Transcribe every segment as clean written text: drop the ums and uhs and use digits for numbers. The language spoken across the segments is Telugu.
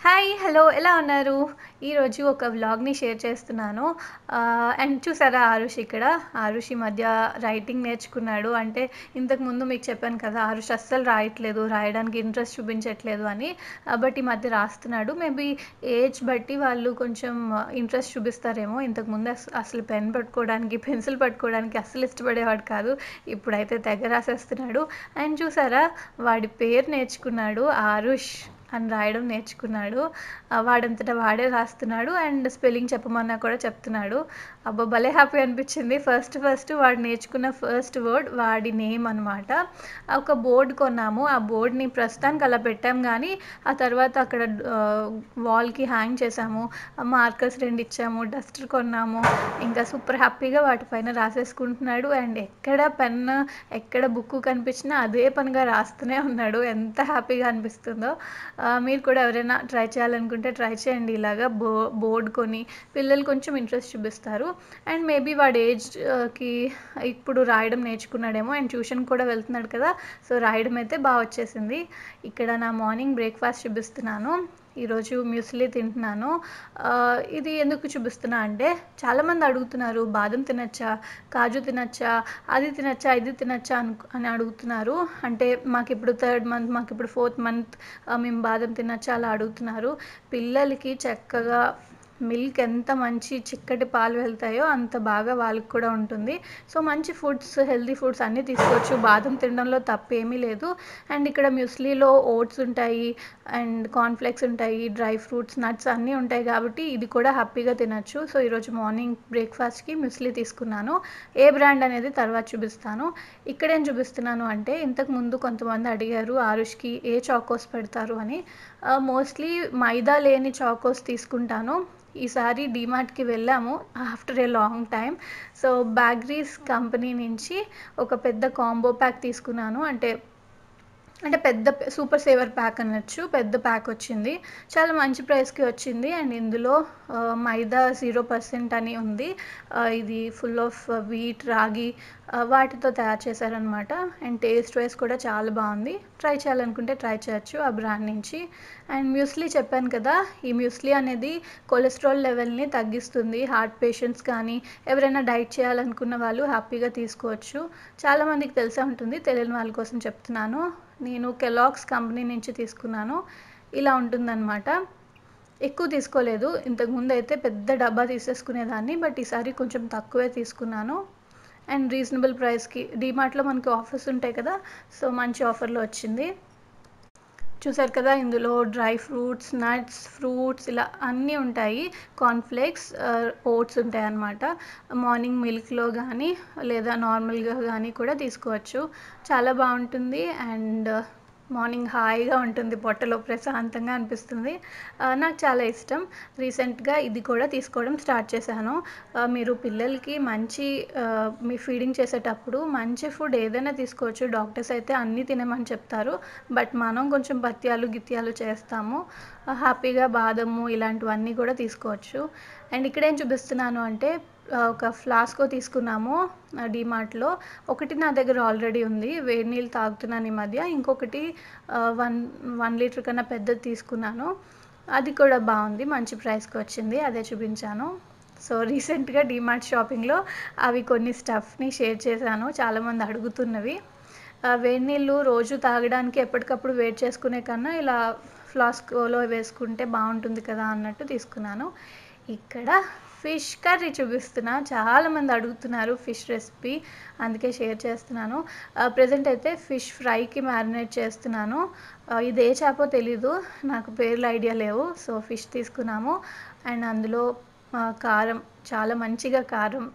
హాయ్! హలో! ఎలా ఉన్నారు? ఈరోజు ఒక వ్లాగ్‌ని షేర్ చేస్తున్నాను. అండ్ చూసారా ఆరుష్ ఇక్కడ? ఆరుష్ ఈ మధ్య రైటింగ్ నేర్చుకున్నాడు. అంటే ఇంతకుముందు మీకు చెప్పాను కదా! ఆరుష్ అస్సలు రాయట్లేదు. రాయడానికి ఇంట్రెస్ట్ చూపించట్లేదు అని. బట్ ఈ మధ్య రాస్తున్నాడు. మేబీ ఏజ్ బట్టి వాళ్ళు కొంచెం ఇంట్రెస్ట్ చూపిస్తారేమో. ఇంతకుముందు అసలు పెన్ పట్టుకోవడానికి, పెన్సిల్ పట్టుకోవడానికి అస్సలు ఇష్టపడేవాడు కాదు. ఇప్పుడైతే తెగ రాసేస్తున్నాడు. అండ్ చూసారా వాడి పేరు నేర్చుకున్నాడు. ఆరుష్ అని రాయడం నేర్చుకున్నాడు. వాడంతట వాడే రాస్తున్నాడు. అండ్ స్పెల్లింగ్ చెప్పమన్నా కూడా చెప్తున్నాడు. అబ్బా! భలే హ్యాపీ అనిపించింది. ఫస్ట్ వాడు నేర్చుకున్న ఫస్ట్ వర్డ్ వాడి నేమ్ అనమాట. ఒక బోర్డ్ కొన్నాము. ఆ బోర్డ్‌ని ప్రస్తుతానికి అలా పెట్టాం గానీ, ఆ తర్వాత అక్కడ వాల్‌కి హ్యాంగ్ చేసాము. మార్కర్స్ 2 ఇచ్చాము. డస్టర్ కొన్నాము. ఇంకా సూపర్ హ్యాపీగా వాటిపైన రాసేసుకుంటున్నాడు. అండ్ ఎక్కడ పెన్, ఎక్కడ బుక్కు కనిపించినా అదే పనిగా రాస్తూనే ఉన్నాడు. ఎంత హ్యాపీగా అనిపిస్తుందో. మీరు కూడా ఎవరైనా ట్రై చేయాలనుకుంటే ట్రై చేయండి. ఇలాగా బోర్డ్ కొని పిల్లలు కొంచెం ఇంట్రెస్ట్ చూపిస్తారు. అండ్ మేబీ వాడి ఏజ్‌కి ఇప్పుడు రాయడం నేర్చుకున్నాడేమో. అండ్ ట్యూషన్ కూడా వెళ్తున్నాడు కదా! సో రాయడం అయితే బాగా వచ్చేసింది. ఇక్కడ నా మార్నింగ్ బ్రేక్‌ఫాస్ట్ చూపిస్తున్నాను. ఈరోజు మ్యూస్లీ తింటున్నాను. ఇది ఎందుకు చూపిస్తున్నా అంటే చాలామంది అడుగుతున్నారు, బాదం తినచ్చా, కాజు తినచ్చా, అది తినచ్చా, ఇది తినచ్చా అని అడుగుతున్నారు. అంటే మాకిప్పుడు 3rd మంత్, మాకిప్పుడు 4th మంత్, మేము బాదం తినచ్చా అలా అడుగుతున్నారు. పిల్లలకి చక్కగా మిల్క్ ఎంత మంచి చిక్కటి పాలు వెళ్తాయో అంత బాగా వాళ్ళకి కూడా ఉంటుంది. సో మంచి ఫుడ్స్, హెల్తీ ఫుడ్స్ అన్నీ తీసుకోవచ్చు. బాదం తినడంలో తప్పేమీ లేదు. అండ్ ఇక్కడ మ్యూస్లీలో ఓట్స్ ఉంటాయి, అండ్ కార్న్‌ఫ్లేక్స్ ఉంటాయి, డ్రై ఫ్రూట్స్, నట్స్ అన్నీ ఉంటాయి కాబట్టి ఇది కూడా హ్యాపీగా తినచ్చు. సో ఈరోజు మార్నింగ్ బ్రేక్‌ఫాస్ట్‌కి మ్యూస్లీ తీసుకున్నాను. ఏ బ్రాండ్ అనేది తర్వాత చూపిస్తాను. ఇక్కడేం చూపిస్తున్నాను అంటే ఇంతకుముందు కొంతమంది అడిగారు ఆరుష్‌కి ఏ చాకోస్ పెడతారు అని. మోస్ట్లీ మైదా లేని చాకోస్ తీసుకుంటాను. ఈసారి డీమార్ట్‌కి వెళ్ళాము after a long time. So Bagrry's company నుంచి ఒక పెద్ద కాంబో ప్యాక్ తీసుకున్నాను. అంటే పెద్ద సూపర్ సేవర్ ప్యాక్ అనొచ్చు. పెద్ద ప్యాక్ వచ్చింది. చాలా మంచి ప్రైస్‌కి వచ్చింది. అండ్ ఇందులో మైదా 0% అని ఉంది. ఇది ఫుల్ ఆఫ్ వీట్, రాగి వాటితో తయారు చేశారనమాట. అండ్ టేస్ట్ వైస్ కూడా చాలా బాగుంది. ట్రై చేయాలనుకుంటే ట్రై చేయొచ్చు ఆ బ్రాండ్ నుంచి. అండ్ మ్యూస్లీ చెప్పాను కదా! ఈ మ్యూస్లీ అనేది కొలెస్ట్రాల్ లెవెల్ని తగ్గిస్తుంది. హార్ట్ పేషెంట్స్ కానీ ఎవరైనా డైట్ చేయాలనుకున్న వాళ్ళు హ్యాపీగా తీసుకోవచ్చు. చాలామందికి తెలిసే ఉంటుంది. తెలియని వాళ్ళ కోసం చెప్తున్నాను. నేను కెలాగ్స్ కంపెనీ నుంచి తీసుకున్నాను. ఇలా ఉంటుందన్నమాట. ఎక్కువ తీసుకోలేదు. ఇంతకుముందు అయితే పెద్ద డబ్బా తీసేసుకునేదాన్ని. బట్ ఈసారి కొంచెం తక్కువే తీసుకున్నాను. అండ్ రీజనబుల్ ప్రైస్‌కి డీమార్ట్‌లో మనకి ఆఫర్స్ ఉంటాయి కదా! సో మంచి ఆఫర్‌లో వచ్చింది. చూసారు కదా! ఇందులో డ్రై ఫ్రూట్స్, నట్స్, ఫ్రూట్స్ ఇలా అన్నీ ఉంటాయి. కార్న్‌ఫ్లేక్స్, ఓట్స్ ఉంటాయన్నమాట. మార్నింగ్ మిల్క్‌లో కానీ లేదా నార్మల్‌గా కానీ కూడా తీసుకోవచ్చు. చాలా బాగుంటుంది. అండ్ మార్నింగ్ హాయిగా ఉంటుంది. పొట్టలో ప్రశాంతంగా అనిపిస్తుంది. నాకు చాలా ఇష్టం. రీసెంట్‌గా ఇది కూడా తీసుకోవడం స్టార్ట్ చేశాను. మీరు పిల్లలకి మంచి మీ ఫీడింగ్ చేసేటప్పుడు మంచి ఫుడ్ ఏదైనా తీసుకోవచ్చు. డాక్టర్స్ అయితే అన్నీ తినమని చెప్తారు. బట్ మనం కొంచెం పత్యాలు, గిత్యాలు చేస్తాము. హ్యాపీగా బాదము ఇలాంటివన్నీ కూడా తీసుకోవచ్చు. అండ్ ఇక్కడేం చూపిస్తున్నాను అంటే ఒక ఫ్లాస్కో తీసుకున్నాము డీమార్ట్‌లో. ఒకటి నా దగ్గర ఆల్రెడీ ఉంది. వేడి నీళ్ళు తాగుతున్నాను ఈ మధ్య. ఇంకొకటి 1 లీటర్ కన్నా పెద్దది తీసుకున్నాను. అది కూడా బాగుంది. మంచి ప్రైస్‌కి వచ్చింది. అదే చూపించాను. సో రీసెంట్‌గా డీమార్ట్ షాపింగ్‌లో అవి కొన్ని స్టఫ్‌ని షేర్ చేశాను. చాలామంది అడుగుతున్నవి. వేడి నీళ్ళు రోజు తాగడానికి ఎప్పటికప్పుడు వేడి చేసుకునే కన్నా ఇలా ఫ్లాస్కోలో వేసుకుంటే బాగుంటుంది కదా అన్నట్టు తీసుకున్నాను. ఇక్కడ ఫిష్ కర్రీ చూపిస్తున్నా. చాలామంది అడుగుతున్నారు ఫిష్ రెసిపీ. అందుకే షేర్ చేస్తున్నాను. ప్రెజెంట్ అయితే ఫిష్ ఫ్రైకి మ్యారినేట్ చేస్తున్నాను. ఇది ఏ చేపో తెలీదు. నాకు పేర్లు ఐడియా లేవు. సో ఫిష్ తీసుకున్నాము. అండ్ అందులో కారం, చాలా మంచిగా కారం,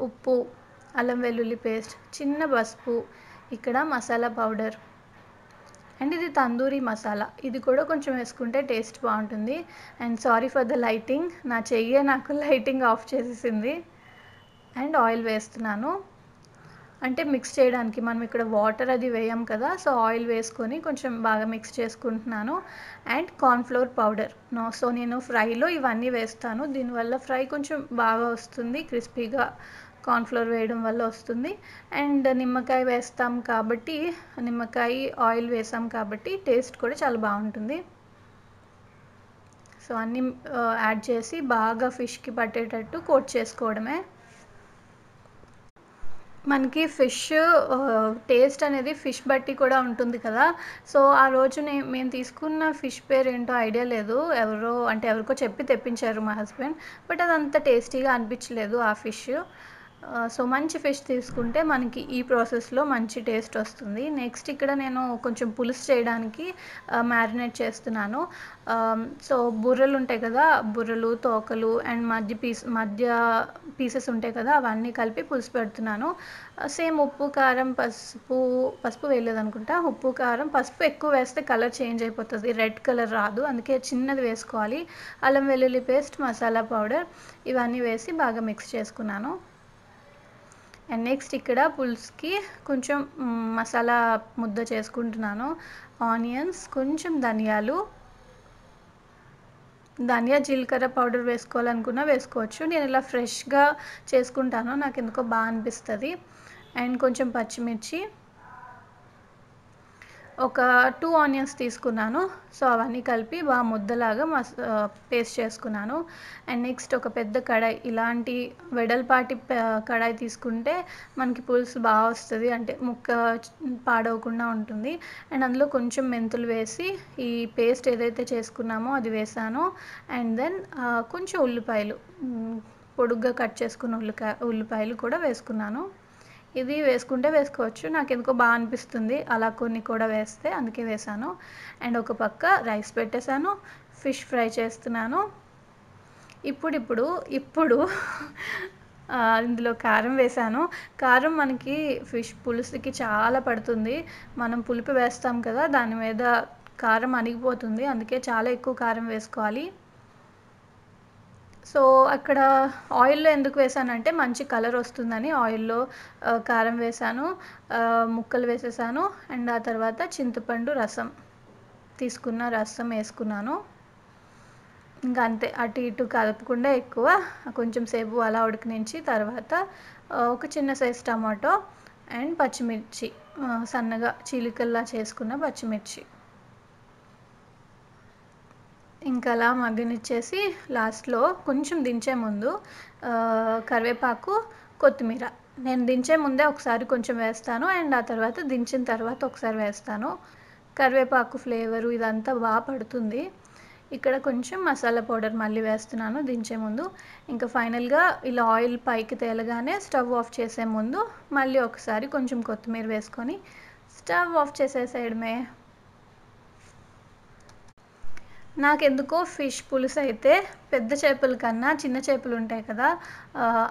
ఉప్పు, అల్లం వెల్లుల్లి పేస్ట్, చిన్న పసుపు, ఇక్కడ మసాలా పౌడర్, అండ్ ఇది తందూరి మసాలా. ఇది కూడా కొంచెం వేసుకుంటే టేస్ట్ బాగుంటుంది. And sorry for the lighting. నా చెయ్యే నాకు లైటింగ్ ఆఫ్ చేసేసింది. అండ్ ఆయిల్ వేస్తున్నాను. అంటే మిక్స్ చేయడానికి మనం ఇక్కడ వాటర్ అది వేయం కదా! సో ఆయిల్ వేసుకొని కొంచెం బాగా మిక్స్ చేసుకుంటున్నాను. And cornflour powder. సో నేను ఫ్రైలో ఇవన్నీ వేస్తాను. దీనివల్ల ఫ్రై కొంచెం బాగా వస్తుంది. క్రిస్పీగా కార్న్‌ఫ్లోర్ వేయడం వల్ల వస్తుంది. అండ్ నిమ్మకాయ వేస్తాం కాబట్టి, నిమ్మకాయ ఆయిల్ వేసాం కాబట్టి టేస్ట్ కూడా చాలా బాగుంటుంది. సో అన్నీ యాడ్ చేసి బాగా ఫిష్కి పట్టేటట్టు కోట్ చేసుకోవడమే. మనకి ఫిష్ టేస్ట్ అనేది ఫిష్ బట్టి కూడా ఉంటుంది కదా. సో ఆ రోజు మేము తీసుకున్న ఫిష్ పేరు ఏంటో ఐడియా లేదు, ఎవరికో చెప్పి తెప్పించారు మా హస్బెండ్. బట్ అది అంత టేస్టీగా అనిపించలేదు ఆ ఫిష్. సో మంచి ఫిష్ తీసుకుంటే మనకి ఈ ప్రాసెస్లో మంచి టేస్ట్ వస్తుంది. నెక్స్ట్ ఇక్కడ నేను కొంచెం పులుసు చేయడానికి మ్యారినేట్ చేస్తున్నాను. సో బుర్రలు ఉంటాయి కదా, బుర్రలు, తోకలు అండ్ మధ్య పీసెస్ ఉంటాయి కదా, అవన్నీ కలిపి పులుసు పెడుతున్నాను. సేమ్ ఉప్పు, కారం, పసుపు వేయలేదు అనుకుంటా. ఉప్పు, కారం, పసుపు ఎక్కువ వేస్తే కలర్ చేంజ్ అయిపోతుంది, రెడ్ కలర్ రాదు, అందుకే చిన్నది వేసుకోవాలి. అల్లం వెల్లుల్లి పేస్ట్, మసాలా పౌడర్ ఇవన్నీ వేసి బాగా మిక్స్ చేసుకున్నాను. అండ్ నెక్స్ట్ ఇక్కడ పులుసుకి కొంచెం మసాలా ముద్ద చేసుకుంటున్నాను. ఆనియన్స్, కొంచెం ధనియా జీలకర్ర పౌడర్ వేసుకోవాలనుకున్నా వేసుకోవచ్చు. నేను ఇలా ఫ్రెష్గా చేసుకుంటాను, నాకు ఎందుకో బాగా అనిపిస్తుంది. అండ్ కొంచెం పచ్చిమిర్చి, ఒక 2 ఆనియన్స్ తీసుకున్నాను. సో అవన్నీ కలిపి బాగా ముద్దలాగా పేస్ట్ చేసుకున్నాను. అండ్ నెక్స్ట్ ఒక పెద్ద కడాయి, ఇలాంటి వెడల్పాటి కడాయి తీసుకుంటే మనకి పులుసు బాగా వస్తుంది, అంటే ముక్క పాడవకుండా ఉంటుంది. అండ్ అందులో కొంచెం మెంతులు వేసి ఈ పేస్ట్ ఏదైతే చేసుకున్నామో అది వేసాను. అండ్ దెన్ కొంచెం ఉల్లిపాయలు, పొడుగ్గా కట్ చేసుకున్న ఉల్లిపాయలు కూడా వేసుకున్నాను. ఇది వేసుకుంటే వేసుకోవచ్చు, నాకు ఎందుకో బాగా అనిపిస్తుంది అలా కొన్ని కూడా వేస్తే, అందుకే వేసాను. అండ్ ఒక పక్క రైస్ పెట్టేశాను, ఫిష్ ఫ్రై చేస్తున్నాను. ఇప్పుడు ఇందులో కారం వేసాను. కారం మనకి ఫిష్ పులుసుకి చాలా పడుతుంది, మనం పులుపు వేస్తాం కదా, దాని మీద కారం అణిగిపోతుంది, అందుకే చాలా ఎక్కువ కారం వేసుకోవాలి. సో అక్కడ ఆయిల్లో ఎందుకు వేసానంటే మంచి కలర్ వస్తుందని ఆయిల్లో కారం వేసాను, ముక్కలు వేసేసాను. అండ్ ఆ తర్వాత చింతపండు రసం తీసుకున్న రసం వేసుకున్నాను. ఇంకా అంతే, అటు ఇటు కలపకుండా ఎక్కువ కొంచెం సేపు అలా ఉడికించి తర్వాత ఒక చిన్న సైజ్ టమాటో అండ్ పచ్చిమిర్చి, సన్నగా చీలికల్లా చేసుకున్న పచ్చిమిర్చి ఇంకా అలా మగ్గనిచ్చేసి లాస్ట్లో కొంచెం దించే ముందు కరివేపాకు, కొత్తిమీర, నేను దించే ముందే ఒకసారి కొంచెం వేస్తాను అండ్ ఆ తర్వాత దించిన తర్వాత ఒకసారి వేస్తాను. కరివేపాకు ఫ్లేవరు ఇదంతా బాగా పడుతుంది. ఇక్కడ కొంచెం మసాలా పౌడర్ మళ్ళీ వేస్తున్నాను దించే ముందు. ఇంకా ఫైనల్గా ఇలా ఆయిల్ పైకి తేలగానే స్టవ్ ఆఫ్ చేసే ముందు మళ్ళీ ఒకసారి కొంచెం కొత్తిమీర వేసుకొని స్టవ్ ఆఫ్ చేసేసేయడమే. నాకెందుకో ఫిష్ పులుసు అయితే పెద్ద చేపల కన్నా చిన్న చేపలు ఉంటాయి కదా,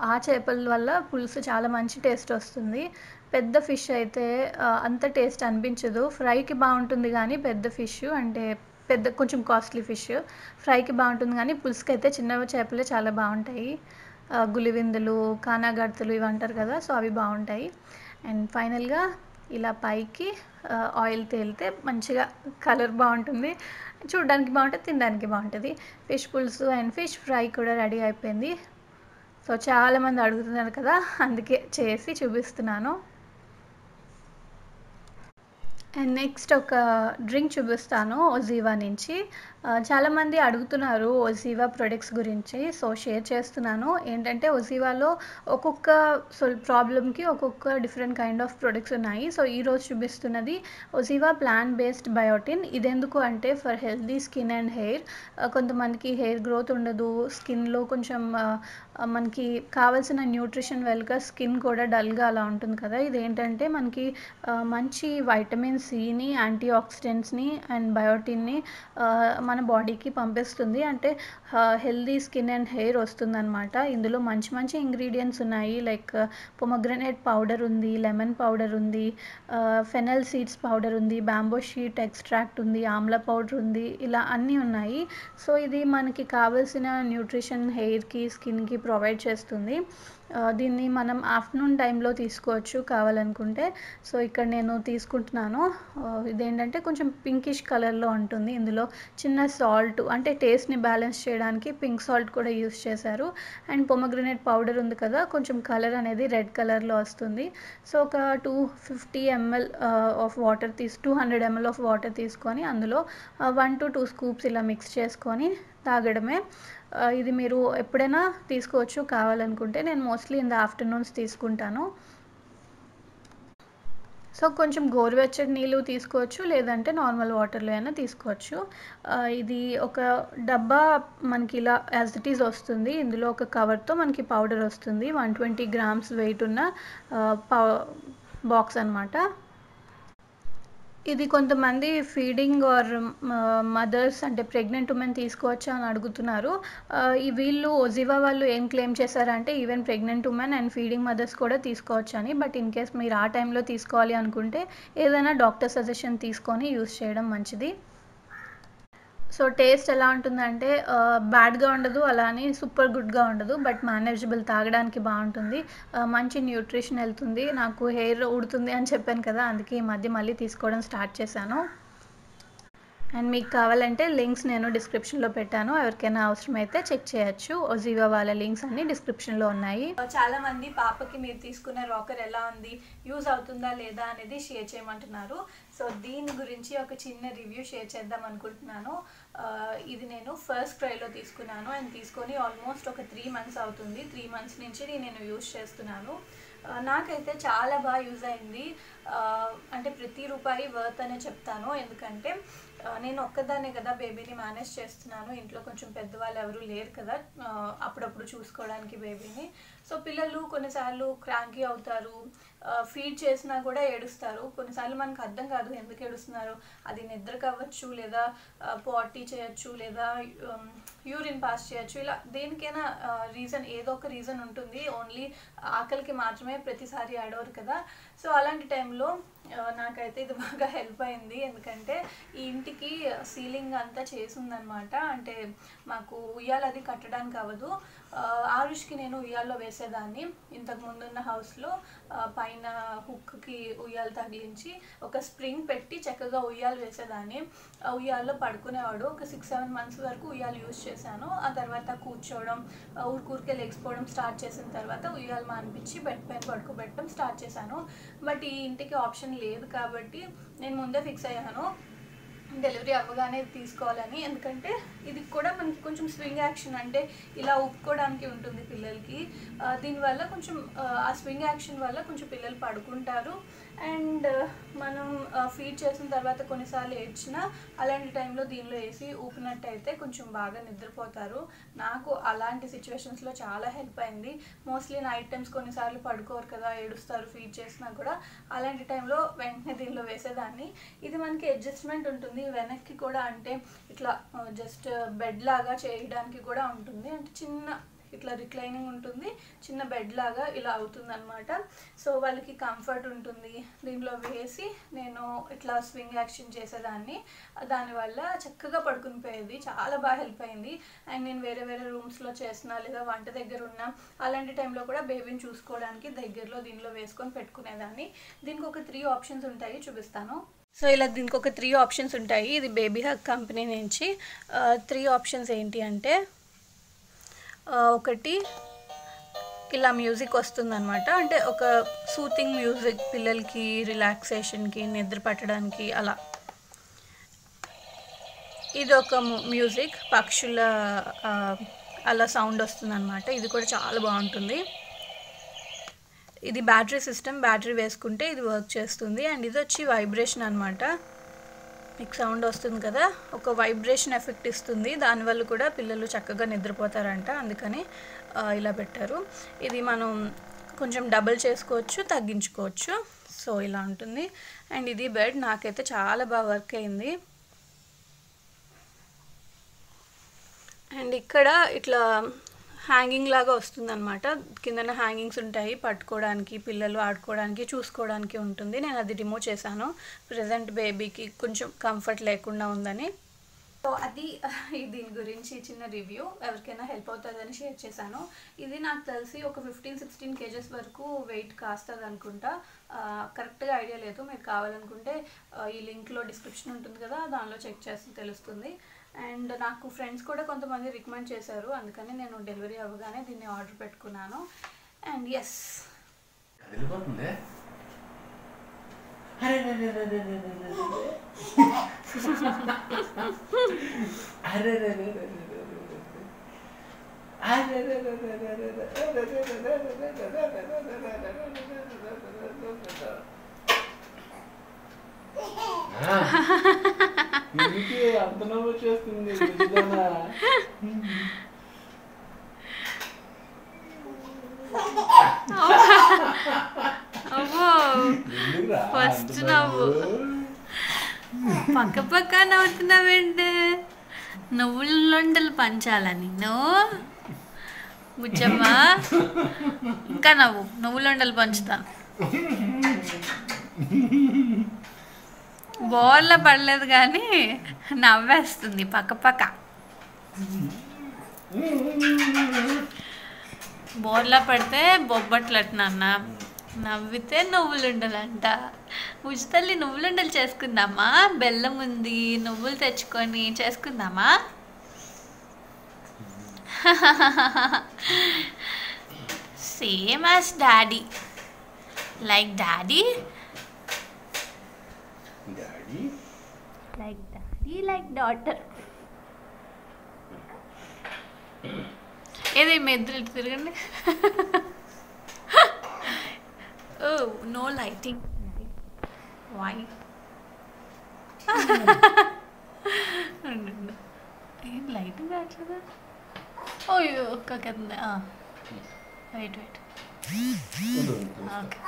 ఆ చేపల వల్ల పులుసు చాలా మంచి టేస్ట్ వస్తుంది. పెద్ద ఫిష్ అయితే అంత టేస్ట్ అనిపించదు, ఫ్రైకి బాగుంటుంది కానీ పెద్ద ఫిష్ అంటే కొంచెం కాస్ట్లీ ఫిష్ ఫ్రైకి బాగుంటుంది కానీ పులుసుకి అయితే చిన్న చేపలే చాలా బాగుంటాయి. గులివిందులు, కానాగడతలు ఇవి అంటారు కదా, సో అవి బాగుంటాయి. అండ్ ఫైనల్గా ఇలా పైకి ఆయిల్ తేలితే మంచిగా కలర్ బాగుంటుంది, చూడడానికి బాగుంటుంది, తినడానికి బాగుంటుంది. ఫిష్ పులుసు అండ్ ఫిష్ ఫ్రై కూడా రెడీ అయిపోయింది. సో చాలామంది అడుగుతున్నారు కదా, అందుకే చేసి చూపిస్తున్నాను. అండ్ నెక్స్ట్ ఒక డ్రింక్ చూపిస్తాను ఒజీవా నుంచి. చాలామంది అడుగుతున్నారు ఒజీవా ప్రొడక్ట్స్ గురించి, సో షేర్ చేస్తున్నాను. ఏంటంటే ఒజీవాలో ఒక్కొక్క ప్రాబ్లమ్కి ఒక్కొక్క డిఫరెంట్ కైండ్ ఆఫ్ ప్రొడక్ట్స్ ఉన్నాయి. సో ఈరోజు చూపిస్తున్నది ఒజీవా ప్లాంట్ బేస్డ్ బయోటిన్. ఇదెందుకు అంటే for healthy skin and hair. కొంతమందికి హెయిర్ గ్రోత్ ఉండదు, స్కిన్లో కొంచెం మనకి కావాల్సిన న్యూట్రిషన్ వెళ్ళక స్కిన్ కూడా డల్గా అలా ఉంటుంది కదా, ఇదేంటంటే మనకి మంచి వైటమిన్ సిని, యాంటీ ఆక్సిడెంట్స్ని అండ్ బయోటిన్ని మన బాడీకి పంపిస్తుంది. అంటే హెల్దీ స్కిన్ అండ్ హెయిర్ వస్తుందన్నమాట. ఇందులో మంచి మంచి ఇంగ్రీడియంట్స్ ఉన్నాయి, లైక్ పొమగ్రనేట్ పౌడర్ ఉంది, లెమన్ పౌడర్ ఉంది, ఫెనల్ సీడ్స్ పౌడర్ ఉంది, బ్యాంబో షీట్ ఎక్స్ట్రాక్ట్ ఉంది, ఆమ్లా పౌడర్ ఉంది, ఇలా అన్నీ ఉన్నాయి. సో ఇది మనకి కావాల్సిన న్యూట్రిషన్ హెయిర్కి, స్కిన్కి ప్రొవైడ్ చేస్తుంది. దీన్ని మనం ఆఫ్టర్నూన్ టైంలో తీసుకోవచ్చు కావాలనుకుంటే. సో ఇక్కడ నేను తీసుకుంటున్నాను. ఇదేంటంటే కొంచెం పింకిష్ కలర్లో ఉంటుంది, ఇందులో చిన్న సాల్ట్ అంటే టేస్ట్ని బ్యాలెన్స్ చేయడానికి పింక్ సాల్ట్ కూడా యూస్ చేశారు. అండ్ పొమగ్రనేట్ పౌడర్ ఉంది కదా, కొంచెం కలర్ అనేది రెడ్ కలర్లో వస్తుంది. సో ఒక 250 ml of water 200 ml of water తీసుకొని అందులో 1 to 2 స్కూప్స్ ఇలా మిక్స్ చేసుకొని తాగడమే. ఇది మీరు ఎప్పుడైనా తీసుకోవచ్చు కావాలనుకుంటే. నేను మోస్ట్లీ ఇన్ ద ఆఫ్టర్నూన్స్ తీసుకుంటాను. సో కొంచెం గోరువెచ్చటి నీళ్ళు తీసుకోవచ్చు, లేదంటే నార్మల్ వాటర్లో అయినా తీసుకోవచ్చు. ఇది ఒక డబ్బా మనకి ఇలా యాజ్ ఇట్ ఈజ్ వస్తుంది. ఇందులో ఒక కవర్తో మనకి పౌడర్ వస్తుంది. 120 గ్రామ్స్ వెయిట్ ఉన్న బాక్స్ అనమాట. ఇది కొంతమంది ఫీడింగ్ ఆర్ మదర్స్ అంటే ప్రెగ్నెంట్ ఉమెన్ తీసుకోవచ్చా అని అడుగుతున్నారు. ఈ వీళ్ళు ఒజివా వాళ్ళు ఏం క్లెయిమ్ చేశారంటే even pregnant women and feeding mothers కూడా తీసుకోవచ్చని. బట్ ఇన్ కేస్ మీరు ఆ టైంలో తీసుకోవాలి అనుకుంటే ఏదైనా డాక్టర్ సజెషన్ తీసుకొని యూస్ చేయడం మంచిది. సో టేస్ట్ ఎలా ఉంటుందంటే బ్యాడ్గా ఉండదు, అలా అని సూపర్ గుడ్గా ఉండదు, బట్ మేనేజబుల్, తాగడానికి బాగుంటుంది. మంచి న్యూట్రిషన్ వెళ్తుంది. నాకు హెయిర్ ఊడుతుంది అని చెప్పాను కదా, అందుకే ఈ మధ్య మళ్ళీ తీసుకోవడం స్టార్ట్ చేశాను. అండ్ మీకు కావాలంటే లింక్స్ నేను డిస్క్రిప్షన్లో పెట్టాను, ఎవరికైనా అవసరమైతే చెక్ చేయొచ్చు. ఒజివా వాళ్ళ లింక్స్ అన్ని డిస్క్రిప్షన్లో ఉన్నాయి. చాలా మంది పాపకి మీరు తీసుకున్న రాకర్ ఎలా ఉంది, యూజ్ అవుతుందా లేదా అనేది షేర్ చేయమంటున్నారు. సో దీని గురించి ఒక చిన్న రివ్యూ షేర్ చేద్దాం అనుకుంటున్నాను. ఇది నేను ఫస్ట్ ట్రైలో తీసుకున్నాను అండ్ తీసుకొని ఆల్మోస్ట్ ఒక 3 months అవుతుంది. 3 months నుంచి నేను యూజ్ చేస్తున్నాను. నాకైతే చాలా బాగా యూజ్ అయింది. అంటే ప్రతి రూపాయి వర్త్ అనే చెప్తాను. ఎందుకంటే నేను ఒక్కదాన్నే కదా బేబీని మేనేజ్ చేస్తున్నాను. ఇంట్లో కొంచెం పెద్దవాళ్ళు ఎవరు లేరు కదా అప్పుడప్పుడు చూసుకోవడానికి బేబీని. సో పిల్లలు కొన్నిసార్లు క్రాంకీ అవుతారు, ఫీడ్ చేసినా కూడా ఏడుస్తారు. కొన్నిసార్లు మనకు అర్థం కాదు ఎందుకు ఏడుస్తున్నారు. అది నిద్ర కావచ్చు, లేదా పాటీ చేయొచ్చు, లేదా యూరిన్ పాస్ చేయొచ్చు. ఇలా దేనికైనా రీజన్, ఏదో ఒక రీజన్ ఉంటుంది. ఓన్లీ ఆకలికి మాత్రమే ప్రతిసారి ఏడవరు కదా. సో అలాంటి టైంలో నాకైతే ఇది బాగా హెల్ప్ అయింది. ఎందుకంటే ఈ ఇంటికి సీలింగ్ అంతా చేసిందనమాట. అంటే మాకు ఉయ్యాల అది కట్టడానికి అవ్వదు. ఆరుష్కి నేను ఉయ్యాల్లో వేసేదాన్ని. ఇంతకు ముందున్న హౌస్లో పైన హుక్కి ఉయ్యాలు తగిలించి ఒక స్ప్రింగ్ పెట్టి చక్కగా ఉయ్యాలు వేసేదాన్ని. ఉయ్యాల్లో పడుకునేవాడు. ఒక 6-7 months వరకు ఉయ్యాలు యూజ్ చేశాను. ఆ తర్వాత కూర్చోవడం, ఊరికే లేకపోవడం స్టార్ట్ చేసిన తర్వాత ఉయ్యాలు మానిపించి బెడ్ పైన పడుకోబెట్టడం స్టార్ట్ చేశాను. బట్ ఈ ఇంటికి ఆప్షన్ లేదు కాబట్టి నేను ముందే ఫిక్స్ అయ్యాను డెలివరీ అవ్వగానే తీసుకోవాలని. ఎందుకంటే ఇది కూడా మనకి కొంచెం స్వింగ్ యాక్షన్, అంటే ఇలా ఊపుకోవడానికి ఉంటుంది పిల్లలకి. దీనివల్ల కొంచెం ఆ స్వింగ్ యాక్షన్ వల్ల కొంచెం పిల్లలు పడుకుంటారు. అండ్ మనం ఫీడ్ చేసిన తర్వాత కొన్నిసార్లు ఏడ్చినా అలాంటి టైంలో దీనిలో వేసి ఊపినట్టయితే కొంచెం బాగా నిద్రపోతారు. నాకు అలాంటి సిచ్యువేషన్స్లో చాలా హెల్ప్ అయింది. మోస్ట్లీ నైట్ టైమ్స్ కొన్నిసార్లు పడుకోరు కదా, ఏడుస్తారు ఫీడ్ చేసినా కూడా. అలాంటి టైంలో వెంటనే దీనిలో వేసేదాన్ని. ఇది మనకి అడ్జస్ట్మెంట్ ఉంటుంది వెనక్కి కూడా, అంటే ఇట్లా జస్ట్ బెడ్ లాగా చేయడానికి కూడా ఉంటుంది. అంటే చిన్న ఇట్లా రిక్లైనింగ్ ఉంటుంది, చిన్న బెడ్ లాగా ఇలా అవుతుంది అనమాట. సో వాళ్ళకి కంఫర్ట్ ఉంటుంది. దీనిలో వేసి నేను ఇట్లా స్వింగ్ యాక్షన్ చేసేదాన్ని. దానివల్ల చక్కగా పడుకుని పోయేది. చాలా బాగా హెల్ప్ అయింది. అండ్ నేను వేరే వేరే రూమ్స్లో చేసినా, లేదా వంట దగ్గర ఉన్నా, అలాంటి టైంలో కూడా బేబీని చూసుకోవడానికి దగ్గరలో దీనిలో వేసుకొని పెట్టుకునేదాన్ని. దీనికి ఒక 3 options ఉంటాయి, చూపిస్తాను. సో ఇలా దీనికి ఒక 3 options ఉంటాయి. ఇది బేబీ హగ్ కంపెనీ నుంచి. 3 options ఏంటి అంటే, ఒకటి ఇలా మ్యూజిక్ వస్తుందన్నమాట. అంటే ఒక సూతింగ్ మ్యూజిక్, పిల్లలకి రిలాక్సేషన్కి, నిద్ర పట్టడానికి అలా. ఇది ఒక మ్యూజిక్, పక్షుల అలా సౌండ్ వస్తుందన్నమాట. ఇది కూడా చాలా బాగుంటుంది. ఇది బ్యాటరీ సిస్టమ్, బ్యాటరీ వేసుకుంటే ఇది వర్క్ చేస్తుంది. అండ్ ఇది వచ్చి వైబ్రేషన్ అనమాట. మీకు సౌండ్ వస్తుంది కదా, ఒక వైబ్రేషన్ ఎఫెక్ట్ ఇస్తుంది. దానివల్ల కూడా పిల్లలు చక్కగా నిద్రపోతారంట, అందుకని ఇలా పెట్టారు. ఇది మనం కొంచెం డబుల్ చేసుకోవచ్చు, తగ్గించుకోవచ్చు. సో ఇలా ఉంటుంది. అండ్ ఇది బెడ్, నాకైతే చాలా బాగా వర్క్ అయింది. అండ్ ఇక్కడ ఇట్లా హ్యాంగింగ్ లాగా వస్తుందన్నమాట. కిందన హ్యాంగింగ్స్ ఉంటాయి, పట్టుకోవడానికి, పిల్లలు ఆడుకోవడానికి, చూసుకోవడానికి ఉంటుంది. నేను అది రిమూవ్ చేశాను, ప్రెజెంట్ బేబీకి కొంచెం కంఫర్ట్ లేకుండా ఉందని. సో అది దీని గురించి చిన్న రివ్యూ, ఎవరికైనా హెల్ప్ అవుతుందని షేర్ చేశాను. ఇది నాకు తెలిసి ఒక 15-16 kgs వరకు వెయిట్ కాస్తుంది అనుకుంటా. కరెక్ట్గా ఐడియా లేదు. మీరు కావాలనుకుంటే ఈ లింక్లో డిస్క్రిప్షన్ ఉంటుంది కదా, దానిలో చెక్ చేస్తే తెలుస్తుంది. అండ్ నాకు ఫ్రెండ్స్ కూడా కొంతమంది రికమెండ్ చేశారు, అందుకని నేను డెలివరీ అవ్వగానే దీన్ని ఆర్డర్ పెట్టుకున్నాను. అండ్ ఎస్, అంత నవ్వు వచ్చేస్తుంది. ఫస్ట్ నవ్వు పక్క పక్క నవ్వుతున్నావేంటే? నువ్వులుండలు పంచాలని నువ్వు బుజ్జమ్మా. ఇంకా నువ్వులుండలు పంచుతాను. బోర్లో పడలేదు కానీ నవ్వేస్తుంది పక్క పక్క. బోర్లో పడితే బొబ్బట్లు నాన్న, నవ్వితే నువ్వులుండలంట. తల్లి నువ్వులుండలు చేసుకుందామా? బెల్లం ఉంది, నువ్వులు తెచ్చుకొని చేసుకుందామా? Same as daddy. Like daddy, like daughter. ఏది మెద్దలు తిరగండి. Oh, no lighting. Why? ఏం లైటింగ్ రావట్లేదా? ఓయ్యో కక్కంది. Wait okay.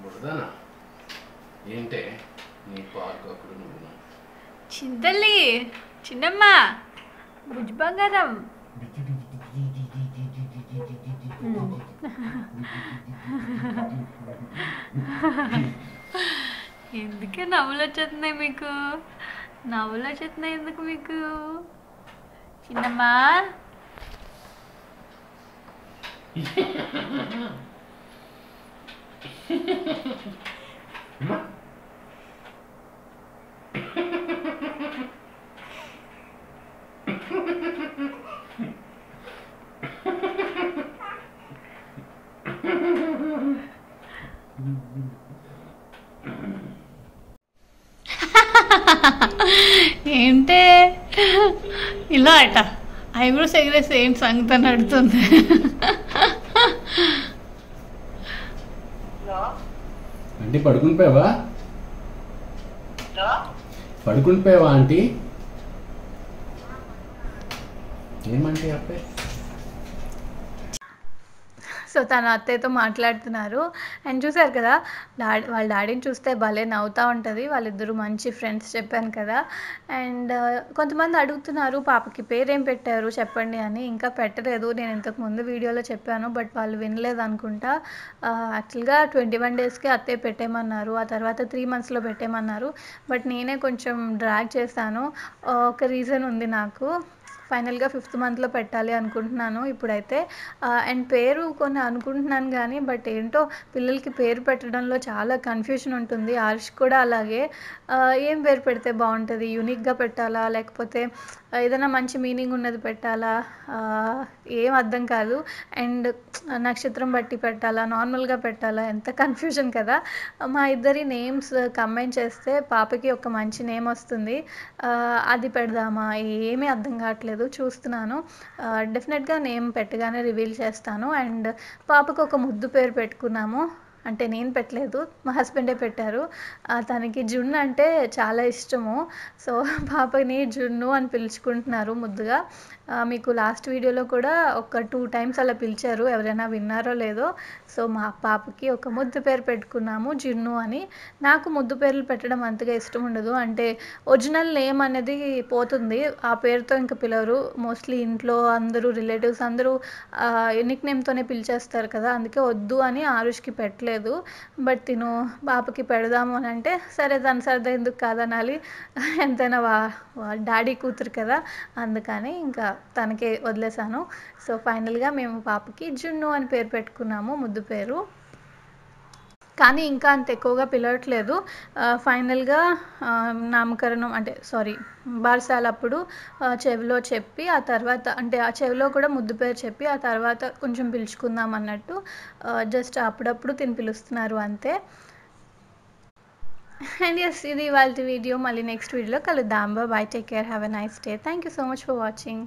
బుడదానా ఏంటే నీ పార్క్ అప్పుడు నువ్వు చింతల్లి, చిన్నమ్మ, బుజ్జి బంగారం. ఎందుకే నవ్వులు వచ్చేస్తున్నాయి మీకు? నవ్వులు వచ్చేస్తున్నాయి ఎందుకు మీకు? చిన్నమ్మా ఏంటే ఇలా అట ఐబ్రోస్ ఎగిరేసి ఏం సంగతి నడుతుంది? ఆంటీ పడుకుండిపోయావా? పడుకుండిపోయావా ఆంటీ? ఏమంటే అప్పుడే సో తన అత్తయ్యతో మాట్లాడుతున్నారు. అండ్ చూసారు కదా, వాళ్ళ డాడీని చూస్తే భలే నవ్వుతూ ఉంటుంది. వాళ్ళిద్దరూ మంచి ఫ్రెండ్స్ చెప్పాను కదా. అండ్ కొంతమంది అడుగుతున్నారు పాపకి పేరేం పెట్టారు చెప్పండి అని. ఇంకా పెట్టలేదు, నేను ఇంతకుముందు వీడియోలో చెప్పాను, బట్ వాళ్ళు వినలేదు అనుకుంటా. యాక్చువల్గా 21 డేస్కే అత్తయ్య పెట్టేయమన్నారు, ఆ తర్వాత 3 monthsలో పెట్టేయమన్నారు. బట్ నేనే కొంచెం డ్రాగ్ చేశాను. ఒక రీజన్ ఉంది నాకు. ఫైనల్గా 5th monthలో పెట్టాలి అనుకుంటున్నాను ఇప్పుడైతే. అండ్ పేరు కొన్ని అనుకుంటున్నాను కానీ బట్ ఏంటో పిల్లలకి పేరు పెట్టడంలో చాలా కన్ఫ్యూషన్ ఉంటుంది. ఆర్ష్ కూడా అలాగే. ఏం పేరు పెడితే బాగుంటుంది? యూనిక్గా పెట్టాలా లేకపోతే ఏదైనా మంచి మీనింగ్ ఉన్నది పెట్టాలా? ఏం అర్థం కాదు. అండ్ నక్షత్రం బట్టి పెట్టాలా, నార్మల్గా పెట్టాలా, ఎంత కన్ఫ్యూజన్ కదా. మా ఇద్దరి నేమ్స్ కంబైన్ చేస్తే పాపకి ఒక మంచి నేమ్ వస్తుంది. అది పెడదామా ఏమీ అర్థం కావట్లేదు, చూస్తున్నాను. డెఫినెట్గా నేమ్ పెట్టగానే రివీల్ చేస్తాను. అండ్ పాపకు ఒక ముద్దు పేరు పెట్టుకున్నాము. అంటే నేను పెట్టలేదు, మా హస్బెండే పెట్టారు. తనకి జున్ను అంటే చాలా ఇష్టము. సో పాపని జున్ను అని పిలుచుకుంటున్నారు ముద్దుగా. మీకు లాస్ట్ వీడియోలో కూడా ఒక 2 times అలా పిలిచారు, ఎవరైనా విన్నారో లేదో. సో మా పాపకి ఒక ముద్దు పేరు పెట్టుకున్నాము, జున్ను అని. నాకు ముద్దు పేర్లు పెట్టడం అంతగా ఇష్టం ఉండదు. అంటే ఒరిజినల్ నేమ్ అనేది పోతుంది, ఆ పేరుతో ఇంకా పిలవరు. మోస్ట్లీ ఇంట్లో అందరూ రిలేటివ్స్ అందరూ నిక్ నేమ్తోనే పిలిచేస్తారు కదా, అందుకే వద్దు అని ఆరుష్కి పెట్టలేదు. బట్ తిను పాపకి పెడదాము అని అంటే సరే దాని సరదా ఎందుకు కాదనాలి, ఎంతైనా డాడీ కూతురు కదా, అందుకని ఇంకా తనకే వదిలేసాను. సో ఫైనల్గా మేము పాపకి జున్ను అని పేరు పెట్టుకున్నాము, ముద్దు పేరు. కానీ ఇంకా అంత ఎక్కువగా పిలవట్లేదు. ఫైనల్గా నామకరణం అంటే బారసాల అప్పుడు చెవిలో చెప్పి ఆ తర్వాత అంటే ఆ చెవిలో కూడా ముద్దు పేరు చెప్పి ఆ తర్వాత కొంచెం పిలుచుకుందాం అన్నట్టు జస్ట్ అప్పుడప్పుడు తిని పిలుస్తున్నారు అంతే. అండ్ ఎస్ ఇది వాళ్ళ వీడియో. మళ్ళీ నెక్స్ట్ వీడియోలో కలుద్దాం. Bye, take care, have a nice day. Thank you so much for watching.